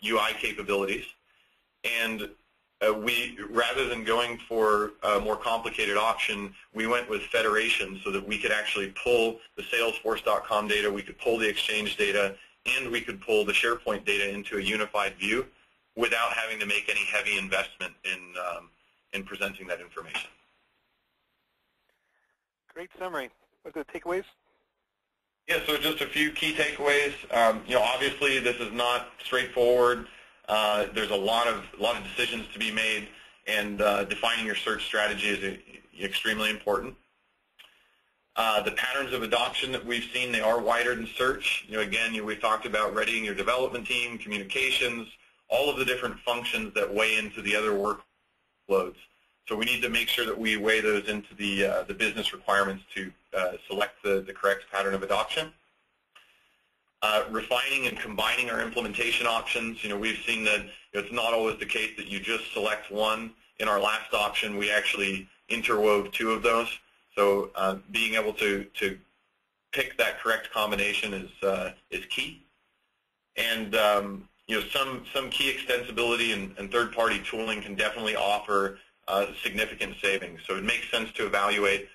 UI capabilities. And we, rather than going for a more complicated option, we went with federation so that we could actually pull the Salesforce.com data, we could pull the Exchange data, and we could pull the SharePoint data into a unified view without having to make any heavy investment in presenting that information. Great summary. What are the takeaways? Yeah, so just a few key takeaways. Obviously this is not straightforward. There's a lot of decisions to be made, and defining your search strategy is extremely important. The patterns of adoption that we've seen, they are wider than search. Again, we've talked about readying your development team, communications, all of the different functions that weigh into the other workloads. So we need to make sure that we weigh those into the business requirements to select the correct pattern of adoption. Refining and combining our implementation options. We've seen that it's not always the case that you just select one. In our last option, we actually interwove two of those. So being able to pick that correct combination is key. And some key extensibility and third-party tooling can definitely offer significant savings. So it makes sense to evaluate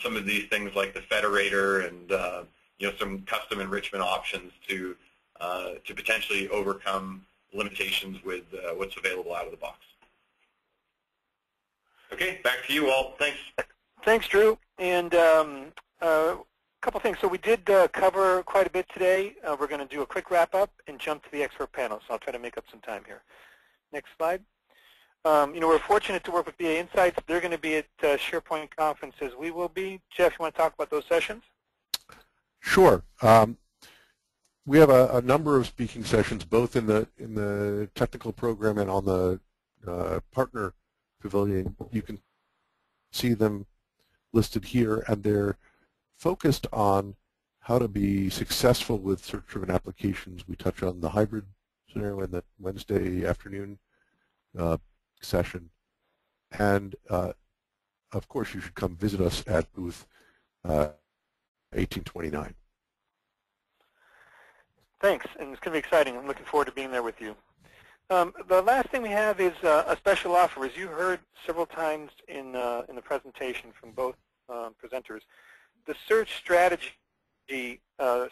some of these things like the federator and some custom enrichment options to potentially overcome limitations with what's available out of the box. Okay, back to you, Walt. Thanks. Thanks, Drew. And a couple things. So we did cover quite a bit today. We're going to do a quick wrap-up and jump to the expert panel, so I'll try to make up some time here. Next slide. We're fortunate to work with BA Insights. They're going to be at SharePoint Conference as we will be. Jeff, you want to talk about those sessions? Sure. We have a number of speaking sessions, both in the technical program and on the partner pavilion. You can see them listed here, and they're focused on how to be successful with search-driven applications. We touch on the hybrid scenario in the Wednesday afternoon session, and of course you should come visit us at booth 1829. Thanks, and it's going to be exciting. I'm looking forward to being there with you. The last thing we have is a special offer. As you heard several times in the presentation from both presenters, the search strategy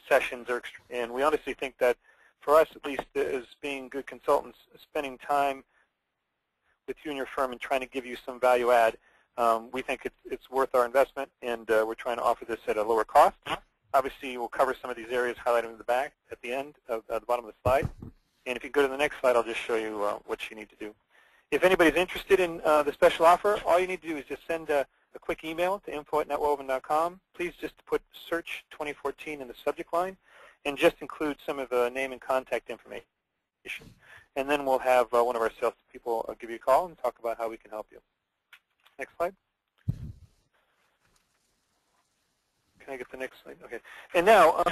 sessions are, and we honestly think that for us at least as being good consultants, spending time with you and your firm and trying to give you some value add, we think it's worth our investment, and we're trying to offer this at a lower cost. Obviously, we'll cover some of these areas highlighted in the back at the end, at the bottom of the slide. And if you go to the next slide, I'll just show you what you need to do. If anybody's interested in the special offer, all you need to do is just send a quick email to info@netwoven.com. Please just put Search 2014 in the subject line, and just include some of the name and contact information. And then we'll have one of our sales people give you a call and talk about how we can help you. Next slide. Can I get the next slide? Okay. And now,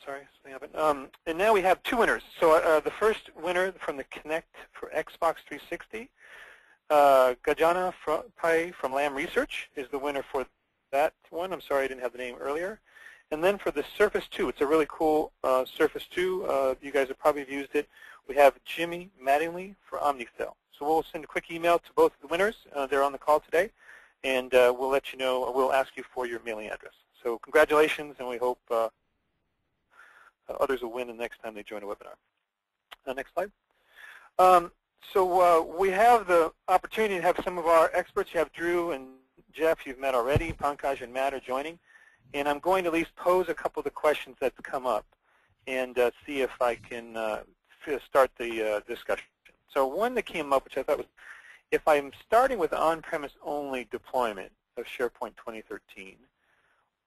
sorry, something happened. And now we have two winners. So the first winner from the Connect for Xbox 360, Gajana Pai from Lam Research is the winner for that one. I'm sorry I didn't have the name earlier. And then for the Surface 2, it's a really cool Surface 2. You guys have probably used it. We have Jimmy Mattingly for Omnicell. So we'll send a quick email to both of the winners. They're on the call today. And we'll let you know, we'll ask you for your mailing address. So congratulations, and we hope others will win the next time they join a webinar. Next slide. So we have the opportunity to have some of our experts. You have Drew and Jeff you've met already. Pankaj and Matt are joining. And I'm going to at least pose a couple of the questions that's come up and see if I can start the discussion. So one that came up, which I thought was, if I'm starting with on-premise only deployment of SharePoint 2013,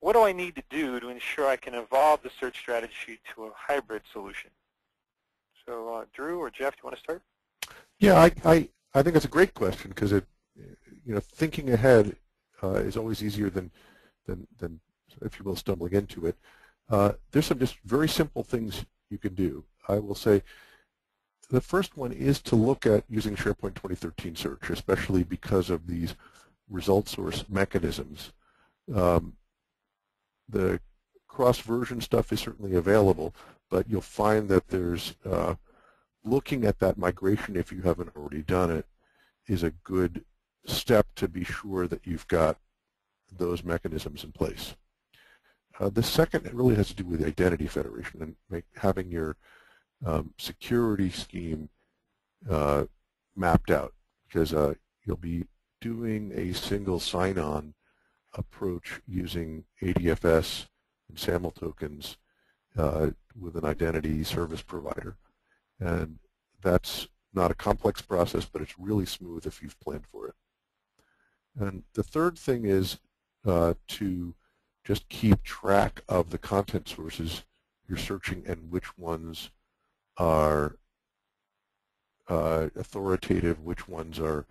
what do I need to do to ensure I can evolve the search strategy to a hybrid solution? So Drew or Jeff, do you want to start? Yeah, I think it's a great question because it thinking ahead is always easier than, if you will, stumbling into it. There's some just very simple things you can do. I will say the first one is to look at using SharePoint 2013 search, especially because of these result source mechanisms. The cross-version stuff is certainly available, but you'll find that there's looking at that migration, if you haven't already done it, is a good step to be sure that you've got those mechanisms in place. The second really has to do with identity federation and having your security scheme mapped out, because you'll be doing a single sign-on approach using ADFS and SAML tokens with an identity service provider. And that's not a complex process, but it's really smooth if you've planned for it. And the third thing is to just keep track of the content sources you're searching and which ones are authoritative, which ones are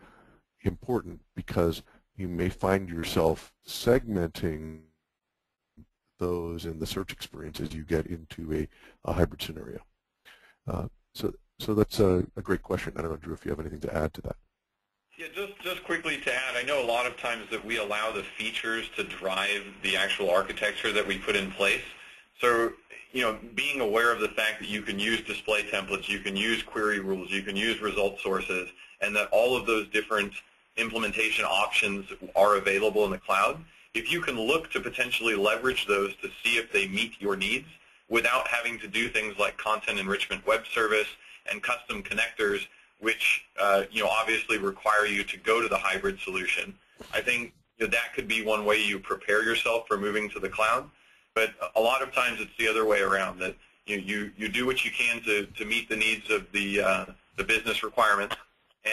important, because you may find yourself segmenting those in the search experience as you get into a hybrid scenario. So that's a great question. I don't know, Drew, if you have anything to add to that. Yeah, just quickly to add, I know a lot of times that we allow the features to drive the actual architecture that we put in place. So, being aware of the fact that you can use display templates, you can use query rules, you can use result sources, and that all of those different implementation options are available in the cloud. If you can look to potentially leverage those to see if they meet your needs without having to do things like content enrichment web service and custom connectors, which obviously require you to go to the hybrid solution, I think that could be one way you prepare yourself for moving to the cloud. But a lot of times it's the other way around, that you do what you can to meet the needs of the business requirements,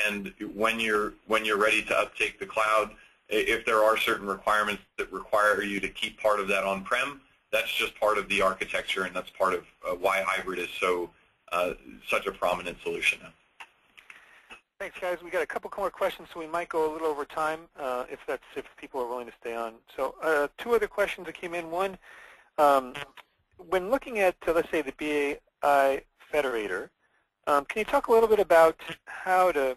and when you're ready to uptake the cloud, if there are certain requirements that require you to keep part of that on-prem, that's just part of the architecture, and that's part of why hybrid is such a prominent solution now. Thanks, guys. We got a couple more questions, so we might go a little over time if people are willing to stay on. So two other questions that came in. One, when looking at, let's say, the BAI Federator, can you talk a little bit about how to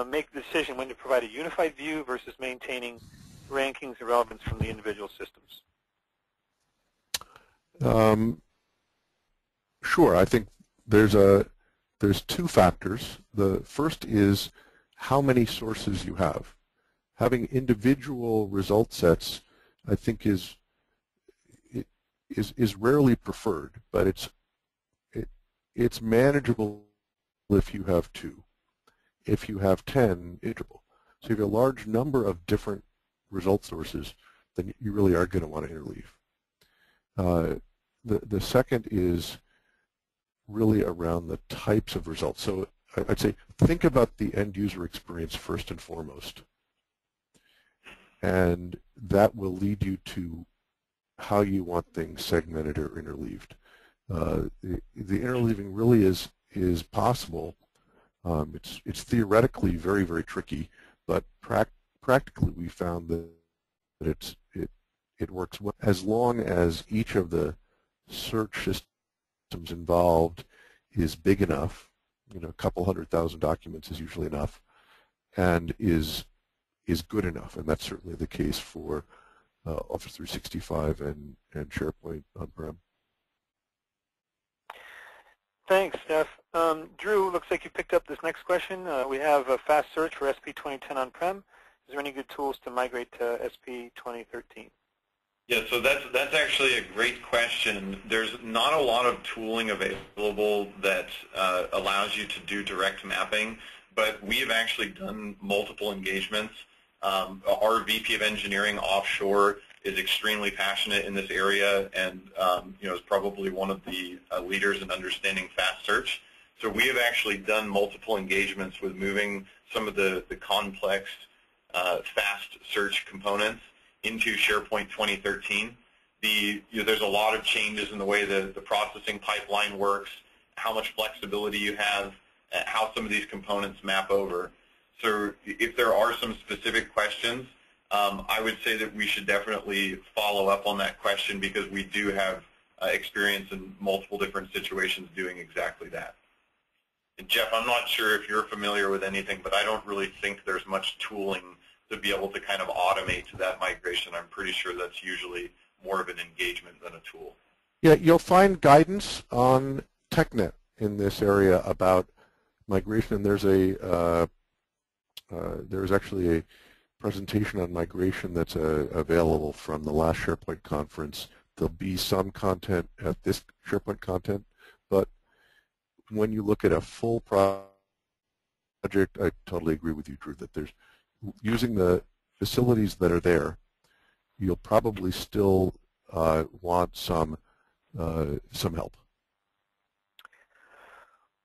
make the decision when to provide a unified view versus maintaining rankings and relevance from the individual systems? Sure. I think there's two factors. The first is how many sources you have. Having individual result sets, I think, is rarely preferred, but it's manageable if you have two. If you have 10, it's manageable. So if you have a large number of different result sources, then you really are going to want to interleave. The second is really around the types of results. So I'd say think about the end user experience first and foremost. And that will lead you to how you want things segmented or interleaved. The interleaving really is possible. It's theoretically very, very tricky, but practically we found that it works well as long as each of the search systems involved is big enough. A couple 100,000 documents is usually enough, and is good enough, and that's certainly the case for Office 365 and SharePoint on-prem. Thanks, Steph. Drew, looks like you picked up this next question. We have a fast search for SP 2010 on-prem. Is there any good tools to migrate to SP 2013? Yeah, so that's actually a great question. There's not a lot of tooling available that allows you to do direct mapping, but we have actually done multiple engagements. Our VP of Engineering offshore is extremely passionate in this area, and is probably one of the leaders in understanding fast search. So we have actually done multiple engagements with moving some of the complex fast search components into SharePoint 2013. There's a lot of changes in the way the processing pipeline works, how much flexibility you have, how some of these components map over. So if there are some specific questions, I would say that we should definitely follow up on that question because we do have experience in multiple different situations doing exactly that. And Jeff, I'm not sure if you're familiar with anything, but I don't really think there's much tooling to be able to kind of automate that migration. I'm pretty sure that's usually more of an engagement than a tool. Yeah, you'll find guidance on TechNet in this area about migration, and there's actually a presentation on migration that's available from the last SharePoint conference. There'll be some content at this SharePoint content, but when you look at a full project, I totally agree with you, Drew, that there's using the facilities that are there, you'll probably still want some help.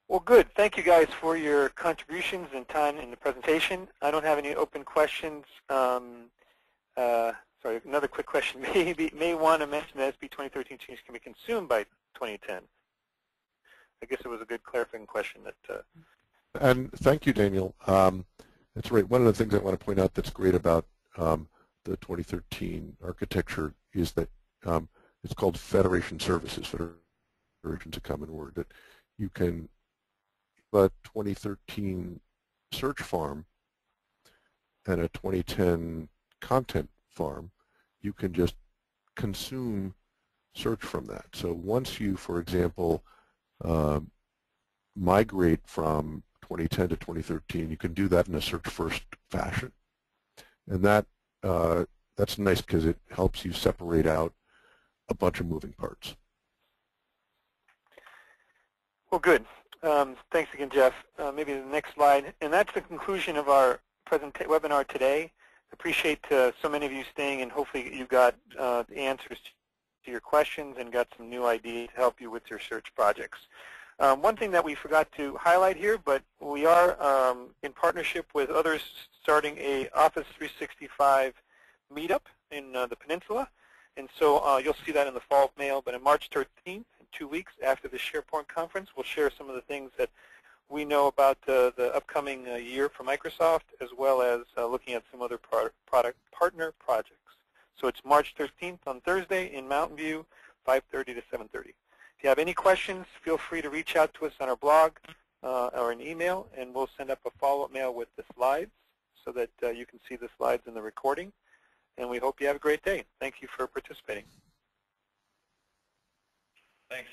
Well, good. Thank you guys for your contributions and time in the presentation. I don't have any open questions. Sorry, another quick question. May want to mention that SB 2013 change can be consumed by 2010. I guess it was a good clarifying question. And thank you, Daniel. That's right. One of the things I want to point out that's great about the 2013 architecture is that it's called Federation Services. Federation's a common word. That you can a 2013 search farm and a 2010 content farm, you can just consume search from that. So once you, for example, migrate from 2010 to 2013, you can do that in a search-first fashion. And that's nice because it helps you separate out a bunch of moving parts. Well, good. Thanks again, Jeff. Maybe the next slide. And that's the conclusion of our webinar today. Appreciate so many of you staying, and hopefully you got the answers to your questions and got some new ideas to help you with your search projects. One thing that we forgot to highlight here, but we are in partnership with others starting a Office 365 meetup in the Peninsula. And so you'll see that in the fall mail, but on March 13th, 2 weeks after the SharePoint conference, we'll share some of the things that we know about the upcoming year for Microsoft, as well as looking at some other partner projects. So it's March 13th on Thursday in Mountain View, 5:30 to 7:30. If you have any questions, feel free to reach out to us on our blog or an email, and we'll send up a follow-up mail with the slides so that you can see the slides in the recording. And we hope you have a great day. Thank you for participating. Thanks.